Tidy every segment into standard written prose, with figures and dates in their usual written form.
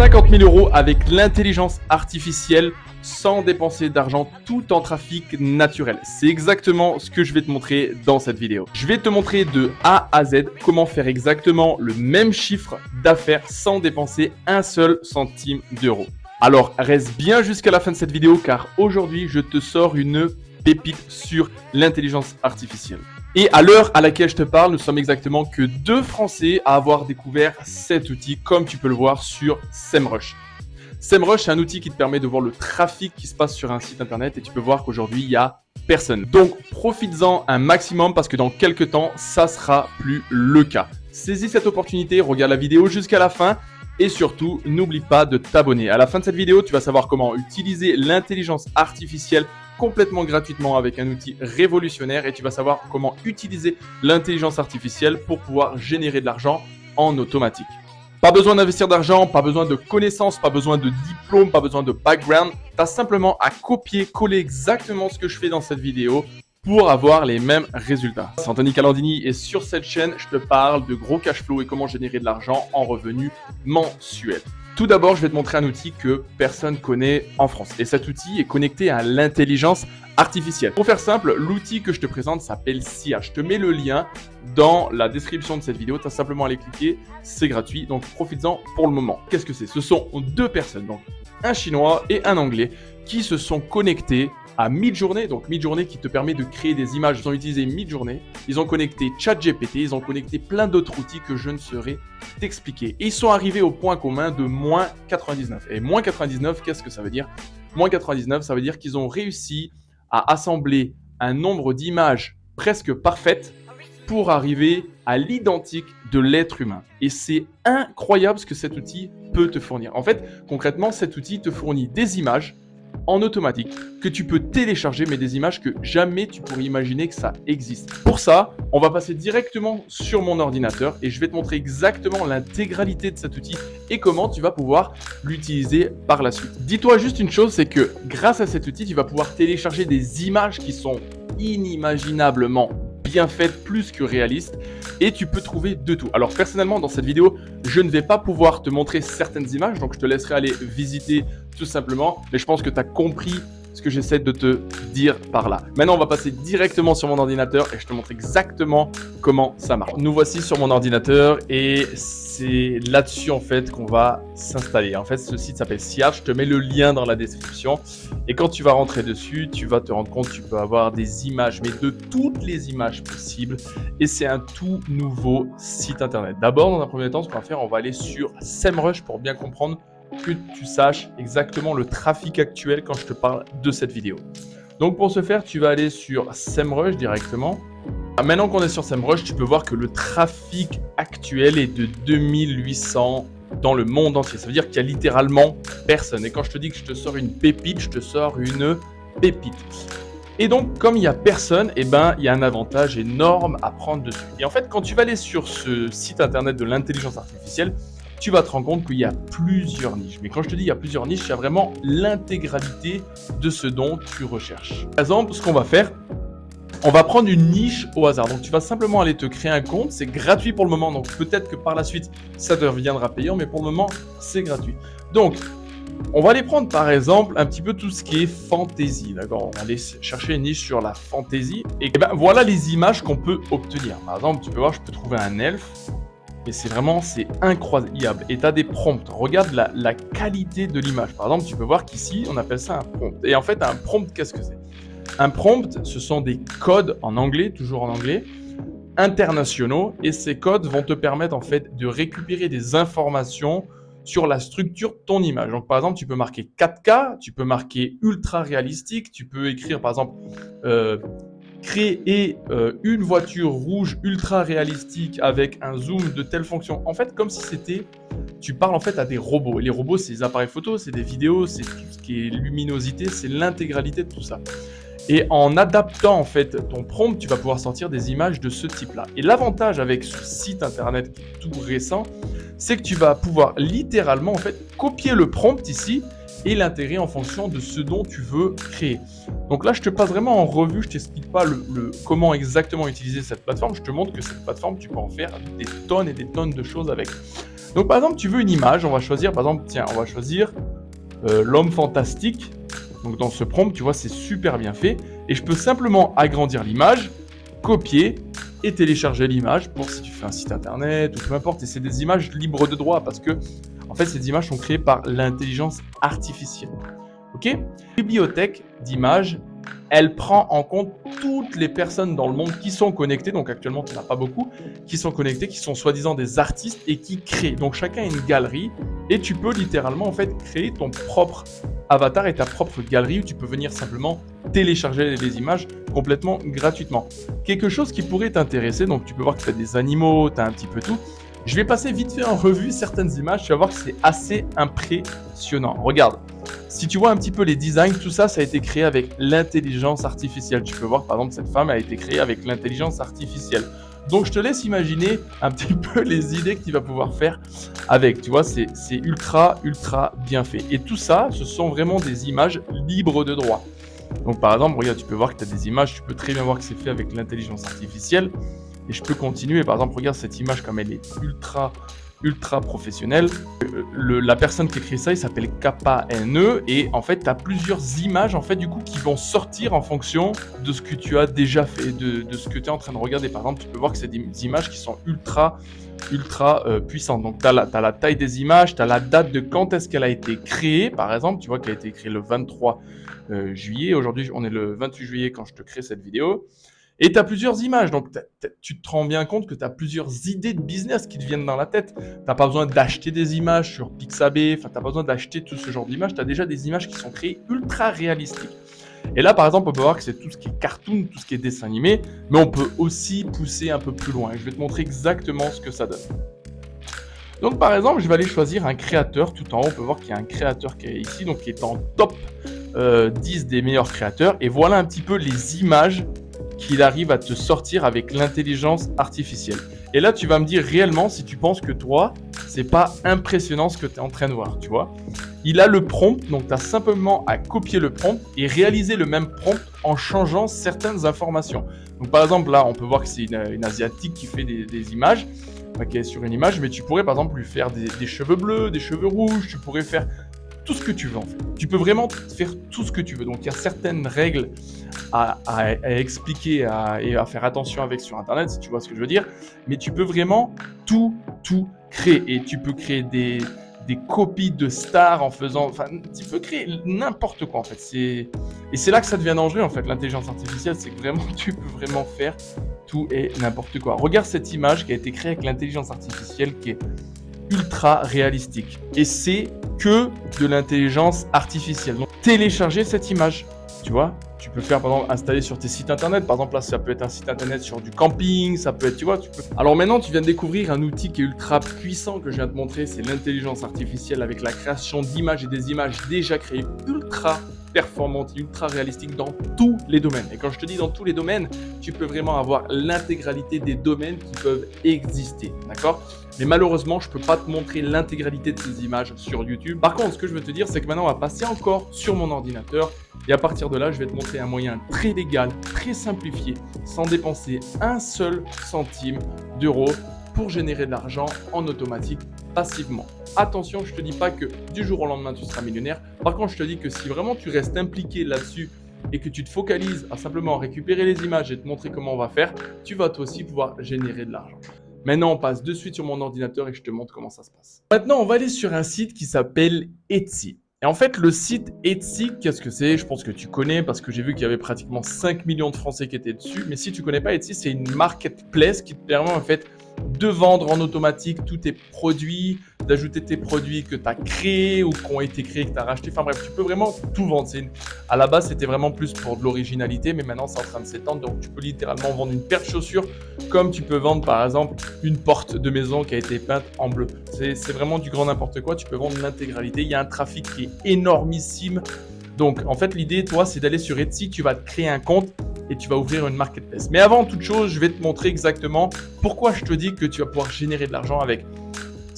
50 000 € avec l'intelligence artificielle sans dépenser d'argent, tout en trafic naturel. C'est exactement ce que je vais te montrer dans cette vidéo. Je vais te montrer de A à Z comment faire exactement le même chiffre d'affaires sans dépenser un seul centime d'euro. Alors reste bien jusqu'à la fin de cette vidéo car aujourd'hui je te sors une pépite sur l'intelligence artificielle. Et à l'heure à laquelle je te parle, nous sommes exactement que 2 Français à avoir découvert cet outil comme tu peux le voir sur SEMrush. SEMrush, c'est un outil qui te permet de voir le trafic qui se passe sur un site internet et tu peux voir qu'aujourd'hui, il n'y a personne. Donc, profites-en un maximum parce que dans quelques temps, ça sera plus le cas. Saisis cette opportunité, regarde la vidéo jusqu'à la fin et surtout, n'oublie pas de t'abonner. À la fin de cette vidéo, tu vas savoir comment utiliser l'intelligence artificielle complètement gratuitement avec un outil révolutionnaire et tu vas savoir comment utiliser l'intelligence artificielle pour pouvoir générer de l'argent en automatique. Pas besoin d'investir d'argent, pas besoin de connaissances, pas besoin de diplôme, pas besoin de background. Tu as simplement à copier-coller exactement ce que je fais dans cette vidéo pour avoir les mêmes résultats. C'est Anthony Calandini et sur cette chaîne, je te parle de gros cash flow et comment générer de l'argent en revenus mensuels. Tout d'abord, je vais te montrer un outil que personne connaît en France. Et cet outil est connecté à l'intelligence artificielle. Pour faire simple, l'outil que je te présente s'appelle SIA. Je te mets le lien dans la description de cette vidéo. Tu as simplement à aller cliquer, c'est gratuit. Donc, profites-en pour le moment. Qu'est-ce que c'est? Ce sont 2 personnes, donc un Chinois et un Anglais, qui se sont connectés à Midjourney, donc Midjourney qui te permet de créer des images. Ils ont utilisé Midjourney, ils ont connecté ChatGPT, ils ont connecté plein d'autres outils que je ne saurais t'expliquer. Et ils sont arrivés au point commun de moins 99. Et moins 99, qu'est-ce que ça veut dire? Moins 99, ça veut dire qu'ils ont réussi à assembler un nombre d'images presque parfaites pour arriver à l'identique de l'être humain. Et c'est incroyable ce que cet outil peut te fournir. En fait, concrètement, cet outil te fournit des images en automatique que tu peux télécharger, mais des images que jamais tu pourrais imaginer que ça existe. Pour ça, on va passer directement sur mon ordinateur et je vais te montrer exactement l'intégralité de cet outil et comment tu vas pouvoir l'utiliser par la suite. Dis-toi juste une chose, c'est que grâce à cet outil, tu vas pouvoir télécharger des images qui sont inimaginablement bien faites, plus que réalistes, et tu peux trouver de tout. Alors personnellement, dans cette vidéo, je ne vais pas pouvoir te montrer certaines images, donc je te laisserai aller visiter tout simplement, mais je pense que tu as compris ce que j'essaie de te dire par là. Maintenant, on va passer directement sur mon ordinateur et je te montre exactement comment ça marche. Nous voici sur mon ordinateur et c'est là-dessus en fait qu'on va s'installer. En fait, ce site s'appelle SIA, je te mets le lien dans la description et quand tu vas rentrer dessus, tu vas te rendre compte que tu peux avoir des images, mais de toutes les images possibles et c'est un tout nouveau site internet. D'abord, dans un premier temps, ce qu'on va faire, on va aller sur SEMrush pour bien comprendre que tu saches exactement le trafic actuel quand je te parle de cette vidéo. Donc pour ce faire, tu vas aller sur SEMrush directement. Maintenant qu'on est sur SEMrush, tu peux voir que le trafic actuel est de 2800 dans le monde entier. Ça veut dire qu'il y a littéralement personne. Et quand je te dis que je te sors une pépite, je te sors une pépite. Et donc, comme il n'y a personne, eh ben, il y a un avantage énorme à prendre dessus. Et en fait, quand tu vas aller sur ce site internet de l'intelligence artificielle, tu vas te rendre compte qu'il y a plusieurs niches. Mais quand je te dis il y a plusieurs niches, il y a vraiment l'intégralité de ce dont tu recherches. Par exemple, ce qu'on va faire, on va prendre une niche au hasard. Donc, tu vas simplement aller te créer un compte. C'est gratuit pour le moment. Donc, peut-être que par la suite, ça deviendra payant. Mais pour le moment, c'est gratuit. Donc, on va aller prendre par exemple un petit peu tout ce qui est fantasy. D'accord, on va aller chercher une niche sur la fantasy. Et ben, voilà les images qu'on peut obtenir. Par exemple, tu peux voir, je peux trouver un elfe. Et c'est incroyable. Et tu as des prompts. Regarde la qualité de l'image. Par exemple, tu peux voir qu'ici, on appelle ça un prompt. Et en fait, un prompt, qu'est-ce que c'est? Un prompt, ce sont des codes en anglais, toujours en anglais, internationaux. Et ces codes vont te permettre en fait de récupérer des informations sur la structure de ton image. Donc, par exemple, tu peux marquer 4K, tu peux marquer ultra réalistique, tu peux écrire, par exemple, créer une voiture rouge ultra réalistique avec un zoom de telle fonction. En fait, comme si c'était, tu parles en fait à des robots. Et les robots, c'est des appareils photo, c'est des vidéos, c'est tout ce qui est luminosité, c'est l'intégralité de tout ça. Et en adaptant en fait ton prompt, tu vas pouvoir sortir des images de ce type-là. Et l'avantage avec ce site internet qui est tout récent, c'est que tu vas pouvoir littéralement en fait copier le prompt ici et l'intégrer en fonction de ce dont tu veux créer. Donc là, je te passe vraiment en revue, je t'explique pas comment exactement utiliser cette plateforme, je te montre que cette plateforme, tu peux en faire des tonnes et des tonnes de choses avec. Donc par exemple, tu veux une image, on va choisir, par exemple, tiens, on va choisir l'homme fantastique. Donc dans ce prompt, tu vois, c'est super bien fait. Et je peux simplement agrandir l'image, copier et télécharger l'image pour si tu fais un site internet ou peu importe. Et c'est des images libres de droit parce que en fait, ces images sont créées par l'intelligence artificielle. Ok ? Bibliothèque d'images, elle prend en compte toutes les personnes dans le monde qui sont connectées. Donc actuellement, tu n'en as pas beaucoup, qui sont connectées, qui sont soi-disant des artistes et qui créent. Donc chacun a une galerie et tu peux littéralement en fait créer ton propre avatar et ta propre galerie où tu peux venir simplement télécharger les images complètement gratuitement. Quelque chose qui pourrait t'intéresser, donc tu peux voir que tu as des animaux, tu as un petit peu tout. Je vais passer vite fait en revue certaines images, tu vas voir que c'est assez impressionnant. Regarde, si tu vois un petit peu les designs, tout ça, ça a été créé avec l'intelligence artificielle. Tu peux voir que par exemple, cette femme a été créée avec l'intelligence artificielle. Donc je te laisse imaginer un petit peu les idées que tu vas pouvoir faire avec. Tu vois, c'est ultra bien fait. Et tout ça, ce sont vraiment des images libres de droit. Donc par exemple, regarde, tu peux voir que tu as des images, tu peux très bien voir que c'est fait avec l'intelligence artificielle. Et je peux continuer. Par exemple, regarde cette image comme elle est ultra professionnelle. La personne qui écrit ça, il s'appelle KPNE. Et en fait, tu as plusieurs images en fait, du coup, qui vont sortir en fonction de ce que tu as déjà fait, de ce que tu es en train de regarder. Par exemple, tu peux voir que c'est des images qui sont ultra puissantes. Donc, tu as la taille des images, tu as la date de quand est-ce qu'elle a été créée. Par exemple, tu vois qu'elle a été créée le 23 juillet. Aujourd'hui, on est le 28 juillet quand je te crée cette vidéo. Et tu as plusieurs images, donc tu te rends bien compte que tu as plusieurs idées de business qui te viennent dans la tête. Tu n'as pas besoin d'acheter des images sur Pixabay, tu n'as pas besoin d'acheter tout ce genre d'images, tu as déjà des images qui sont créées ultra réalistiques. Et là, par exemple, on peut voir que c'est tout ce qui est cartoon, tout ce qui est dessin animé, mais on peut aussi pousser un peu plus loin. Et je vais te montrer exactement ce que ça donne. Donc par exemple, je vais aller choisir un créateur. Tout en haut, on peut voir qu'il y a un créateur qui est ici, donc qui est en top 10 des meilleurs créateurs. Et voilà un petit peu les images qu'il arrive à te sortir avec l'intelligence artificielle. Et là, tu vas me dire réellement si tu penses que toi, c'est pas impressionnant ce que tu es en train de voir, tu vois. Il a le prompt, donc tu as simplement à copier le prompt et réaliser le même prompt en changeant certaines informations. Donc par exemple, là, on peut voir que c'est une asiatique qui fait des images, qui est sur une image, mais tu pourrais par exemple lui faire des cheveux bleus, des cheveux rouges, tu pourrais faire tout ce que tu veux en fait. Tu peux vraiment faire tout ce que tu veux. Donc il y a certaines règles à expliquer et à faire attention avec sur internet, si tu vois ce que je veux dire. Mais tu peux vraiment tout créer. Et tu peux créer des copies de stars en faisant... Enfin, tu peux créer n'importe quoi en fait. Et c'est là que ça devient dangereux en fait, l'intelligence artificielle. C'est que vraiment, tu peux vraiment faire tout et n'importe quoi. Regarde cette image qui a été créée avec l'intelligence artificielle qui est ultra réalistique. Et c'est que de l'intelligence artificielle. Donc, télécharger cette image, tu vois. Tu peux faire, par exemple, installer sur tes sites internet. Par exemple, là, ça peut être un site internet sur du camping, ça peut être, tu vois, tu peux... Alors maintenant, tu viens de découvrir un outil qui est ultra puissant que je viens de te montrer, c'est l'intelligence artificielle avec la création d'images et des images déjà créées ultra performantes, ultra réalistiques dans tous les domaines. Et quand je te dis dans tous les domaines, tu peux vraiment avoir l'intégralité des domaines qui peuvent exister, d'accord ? Mais malheureusement, je ne peux pas te montrer l'intégralité de ces images sur YouTube. Par contre, ce que je veux te dire, c'est que maintenant, on va passer encore sur mon ordinateur. Et à partir de là, je vais te montrer un moyen très légal, très simplifié, sans dépenser un seul centime d'euro pour générer de l'argent en automatique passivement. Attention, je ne te dis pas que du jour au lendemain, tu seras millionnaire. Par contre, je te dis que si vraiment tu restes impliqué là-dessus et que tu te focalises à simplement récupérer les images et te montrer comment on va faire, tu vas toi aussi pouvoir générer de l'argent. Maintenant, on passe de suite sur mon ordinateur et je te montre comment ça se passe. Maintenant, on va aller sur un site qui s'appelle Etsy. Et en fait, le site Etsy, qu'est-ce que c'est? Je pense que tu connais parce que j'ai vu qu'il y avait pratiquement 5 millions de Français qui étaient dessus. Mais si tu ne connais pas Etsy, c'est une marketplace qui te permet en fait de vendre en automatique tous tes produits, d'ajouter tes produits que tu as créés ou qui ont été créés, que tu as rachetés. Enfin bref, tu peux vraiment tout vendre. À la base, c'était vraiment plus pour de l'originalité, mais maintenant, c'est en train de s'étendre. Donc, tu peux littéralement vendre une paire de chaussures comme tu peux vendre, par exemple, une porte de maison qui a été peinte en bleu. C'est vraiment du grand n'importe quoi. Tu peux vendre l'intégralité. Il y a un trafic qui est énormissime. Donc, en fait, l'idée, toi, c'est d'aller sur Etsy. Tu vas te créer un compte et tu vas ouvrir une marketplace. Mais avant toute chose, je vais te montrer exactement pourquoi je te dis que tu vas pouvoir générer de l'argent avec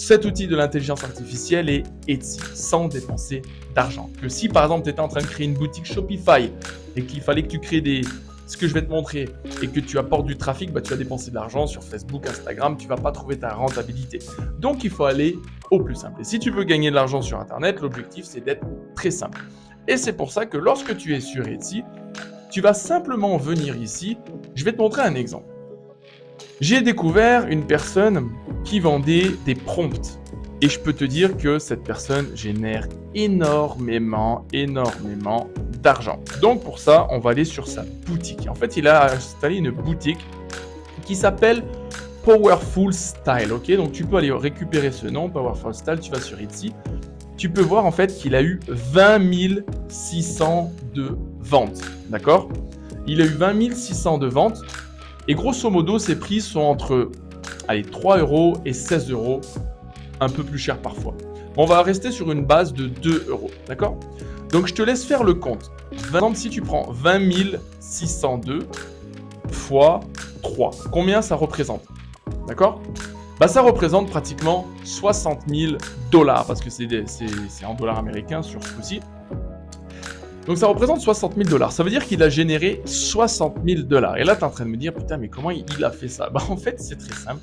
cet outil de l'intelligence artificielle est Etsy, sans dépenser d'argent. Que si par exemple tu étais en train de créer une boutique Shopify et qu'il fallait que tu crées ce que je vais te montrer et que tu apportes du trafic, tu vas dépenser de l'argent sur Facebook, Instagram, tu ne vas pas trouver ta rentabilité. Donc il faut aller au plus simple. Et si tu veux gagner de l'argent sur Internet, l'objectif c'est d'être très simple. Et c'est pour ça que lorsque tu es sur Etsy, tu vas simplement venir ici. Je vais te montrer un exemple. J'ai découvert une personne qui vendait des prompts. Et je peux te dire que cette personne génère énormément d'argent. Donc pour ça, on va aller sur sa boutique. En fait, il a installé une boutique qui s'appelle Powerful Style. Ok, donc tu peux aller récupérer ce nom, Powerful Style. Tu vas sur Etsy. Tu peux voir en fait qu'il a eu 20 600 de ventes. D'accord? Il a eu 20 600 de ventes. Et grosso modo, ses prix sont entre 3 € et 16 €. Un peu plus cher parfois. On va rester sur une base de 2 €. D'accord? Donc je te laisse faire le compte. Par exemple, si tu prends 20 602 fois 3, combien ça représente? D'accord? Ça représente pratiquement 60 000 $, parce que c'est en dollars américains sur ce coup-ci. Donc ça représente 60 000 $. Ça veut dire qu'il a généré 60 000 $. Et là, tu es en train de me dire, putain, mais comment il a fait ça? En fait, c'est très simple.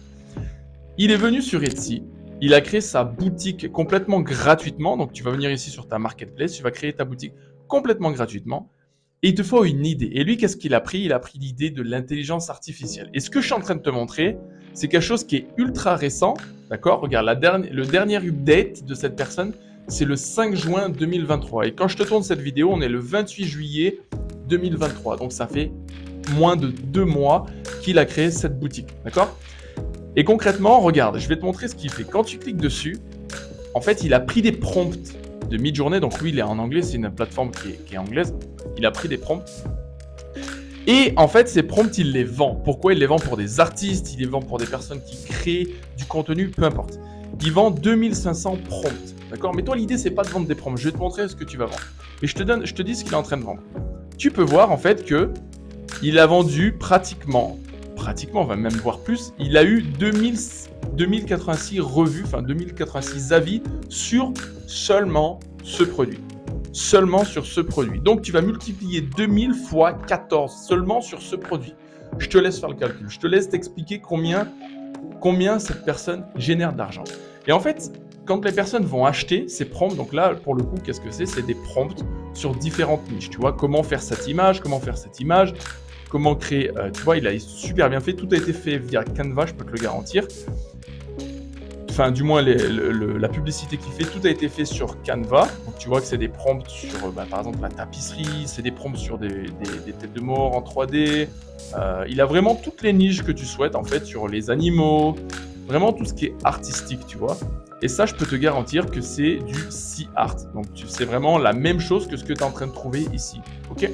Il est venu sur Etsy. Il a créé sa boutique complètement gratuitement. Donc, tu vas venir ici sur ta marketplace. Tu vas créer ta boutique complètement gratuitement. Et il te faut une idée. Et lui, qu'est-ce qu'il a pris? Il a pris l'idée de l'intelligence artificielle. Et ce que je suis en train de te montrer, c'est quelque chose qui est ultra récent. D'accord? Regarde, le dernier update de cette personne, c'est le 5 juin 2023. Et quand je te tourne cette vidéo, on est le 28 juillet 2023. Donc, ça fait moins de 2 mois qu'il a créé cette boutique. D'accord? Et concrètement, regarde, je vais te montrer ce qu'il fait. Quand tu cliques dessus, en fait, il a pris des prompts de mid-journée. Donc, lui, il est en anglais. C'est une plateforme qui est anglaise. Il a pris des prompts. Et en fait, ces prompts, il les vend. Pourquoi il les vend? Pour des artistes, il les vend pour des personnes qui créent du contenu, peu importe. Il vend 2500 prompts. D'accord? Mais toi, l'idée, c'est pas de vendre des prompts. Je vais te montrer ce que tu vas vendre. Et je te dis ce qu'il est en train de vendre. Tu peux voir, en fait, que il a vendu pratiquement, on va même voir plus, il a eu 2086 revues, enfin 2086 avis sur seulement ce produit. Seulement sur ce produit. Donc, tu vas multiplier 2000 fois 14 seulement sur ce produit. Je te laisse faire le calcul. Je te laisse t'expliquer combien cette personne génère d'argent. Et en fait, quand les personnes vont acheter ces prompts, donc là, pour le coup, qu'est-ce que c'est? C'est des prompts sur différentes niches. Tu vois, comment faire cette image, comment créer, tu vois, il a super bien fait. Tout a été fait via Canva, je peux te le garantir. Enfin, du moins, la publicité qu'il fait, tout a été fait sur Canva. Donc, tu vois que c'est des prompts sur, par exemple, la tapisserie, c'est des prompts sur des têtes de mort en 3D. Il a vraiment toutes les niches que tu souhaites, en fait, sur les animaux, vraiment tout ce qui est artistique, tu vois. Et ça, je peux te garantir que c'est du C-Art. Donc, c'est vraiment la même chose que ce que tu es en train de trouver ici. OK?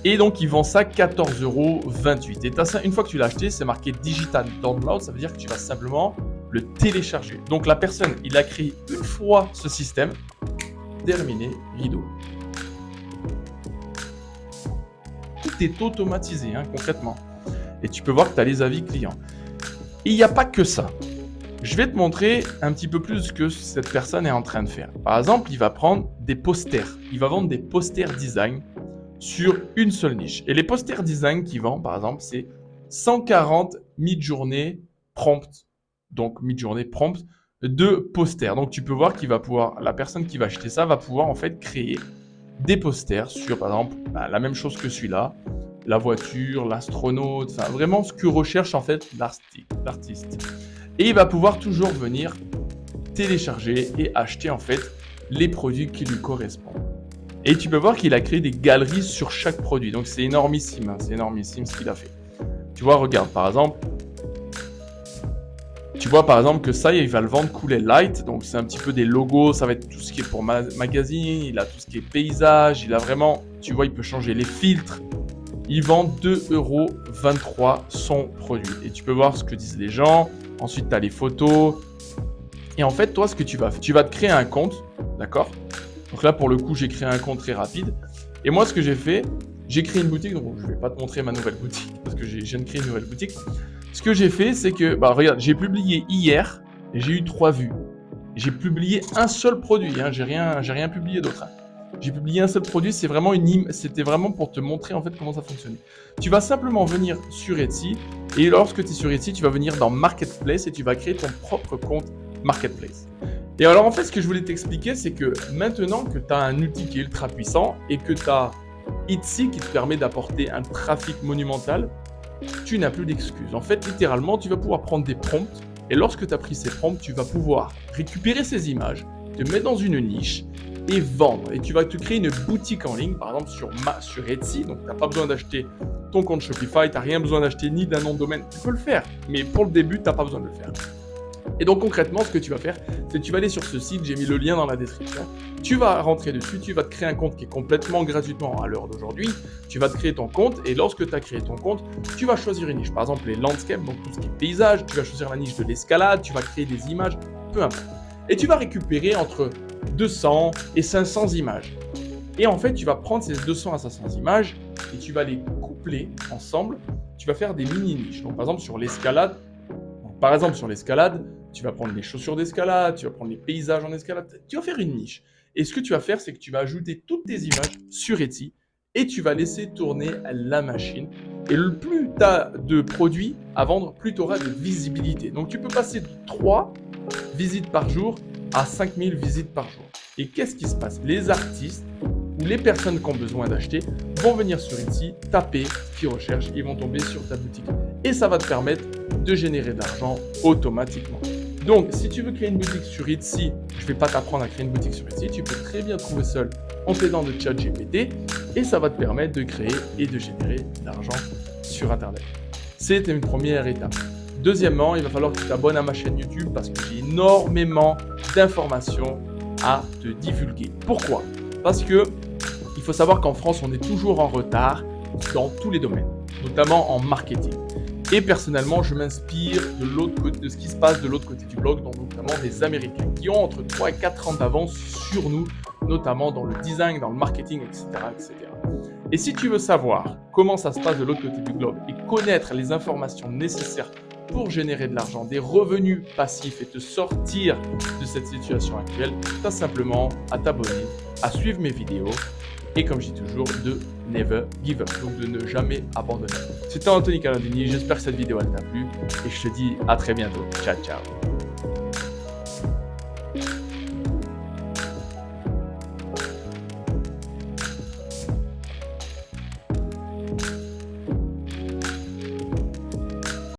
Et donc, il vend ça 14,28 €. Et une fois que tu l'as acheté, c'est marqué Digital Download. Ça veut dire que tu vas simplement le télécharger. Donc, la personne, il a créé une fois ce système. Terminé, rideau. Tout est automatisé, concrètement. Et tu peux voir que tu as les avis clients. Et il n'y a pas que ça. Je vais te montrer un petit peu plus ce que cette personne est en train de faire. Par exemple, il va prendre des posters. Il va vendre des posters design sur une seule niche. Et les posters design qu'il vend, par exemple, c'est 140 mid-journée prompt. Donc, mid-journée prompt de posters. Donc, tu peux voir qu'il va pouvoir, la personne qui va acheter ça va pouvoir en fait créer des posters sur, par exemple, la même chose que celui-là, la voiture, l'astronaute, enfin vraiment ce que recherche en fait l'artiste. Et il va pouvoir toujours venir télécharger et acheter en fait les produits qui lui correspondent. Et tu peux voir qu'il a créé des galeries sur chaque produit. Donc c'est énormissime, c'est énormissime ce qu'il a fait. Tu vois, regarde par exemple. Tu vois par exemple que ça, il va le vendre Cool & Light. Donc c'est un petit peu des logos, ça va être tout ce qui est pour magazine, il a tout ce qui est paysage, il a vraiment, tu vois, il peut changer les filtres. Il vend 2,23 € son produit. Et tu peux voir ce que disent les gens. Ensuite, tu as les photos. Et en fait, toi, ce que tu vas te créer un compte, d'accord? Donc là, pour le coup, j'ai créé un compte très rapide. Et moi, ce que j'ai fait, j'ai créé une boutique. Donc, je ne vais pas te montrer ma nouvelle boutique parce que je viens de créer une nouvelle boutique. Ce que j'ai fait, c'est que, regarde, j'ai publié hier j'ai eu 3 vues. J'ai publié un seul produit, hein, j'ai rien publié d'autre. Hein. J'ai publié un seul produit, c'était vraiment pour te montrer en fait comment ça fonctionnait. Tu vas simplement venir sur Etsy et lorsque tu es sur Etsy, tu vas venir dans Marketplace et tu vas créer ton propre compte Marketplace. Et alors en fait, ce que je voulais t'expliquer, c'est que maintenant que tu as un outil qui est ultra puissant et que tu as Etsy qui te permet d'apporter un trafic monumental, tu n'as plus d'excuses. En fait, littéralement, tu vas pouvoir prendre des prompts et lorsque tu as pris ces prompts, tu vas pouvoir récupérer ces images, te mettre dans une niche et vendre. Et tu vas te créer une boutique en ligne, par exemple sur Etsy. Donc, tu n'as pas besoin d'acheter ton compte Shopify, tu n'as rien besoin d'acheter ni d'un nom de domaine. Tu peux le faire, mais pour le début, tu n'as pas besoin de le faire. Et donc concrètement, ce que tu vas faire, c'est que tu vas aller sur ce site, j'ai mis le lien dans la description, tu vas rentrer dessus, tu vas te créer un compte qui est complètement gratuitement à l'heure d'aujourd'hui, tu vas te créer ton compte et lorsque tu as créé ton compte, tu vas choisir une niche, par exemple les landscapes, donc tout ce qui est paysage, tu vas choisir la niche de l'escalade, tu vas créer des images, peu importe. Et tu vas récupérer entre 200 et 500 images. Et en fait, tu vas prendre ces 200 à 500 images et tu vas les coupler ensemble, tu vas faire des mini-niches. Donc par exemple sur l'escalade, tu vas prendre les chaussures d'escalade, tu vas prendre les paysages en escalade, tu vas faire une niche. Et ce que tu vas faire, c'est que tu vas ajouter toutes tes images sur Etsy et tu vas laisser tourner la machine. Et le plus tu as de produits à vendre, plus tu auras de visibilité. Donc tu peux passer de 3 visites par jour à 5000 visites par jour. Et qu'est-ce qui se passe? Les artistes ou les personnes qui ont besoin d'acheter vont venir sur Etsy, taper ce qu'ils recherchent, ils vont tomber sur ta boutique. Et ça va te permettre de générer de l'argent automatiquement. Donc, si tu veux créer une boutique sur Etsy, je ne vais pas t'apprendre à créer une boutique sur Etsy, tu peux très bien trouver seul en t'aidant de ChatGPT et ça va te permettre de créer et de générer de l'argent sur Internet. C'était une première étape. Deuxièmement, il va falloir que tu t'abonnes à ma chaîne YouTube parce que j'ai énormément d'informations à te divulguer. Pourquoi? Parce que il faut savoir qu'en France, on est toujours en retard dans tous les domaines, notamment en marketing. Et personnellement, je m'inspire de ce qui se passe de l'autre côté du bloc, donc notamment des Américains qui ont entre 3 et 4 ans d'avance sur nous, notamment dans le design, dans le marketing, etc., etc. Et si tu veux savoir comment ça se passe de l'autre côté du globe et connaître les informations nécessaires pour générer de l'argent, des revenus passifs et te sortir de cette situation actuelle, tu as simplement à t'abonner, à suivre mes vidéos et comme je dis toujours, de never give up, donc de ne jamais abandonner. C'était Anthony Calandini, j'espère que cette vidéo elle t'a plu et je te dis à très bientôt. Ciao, ciao.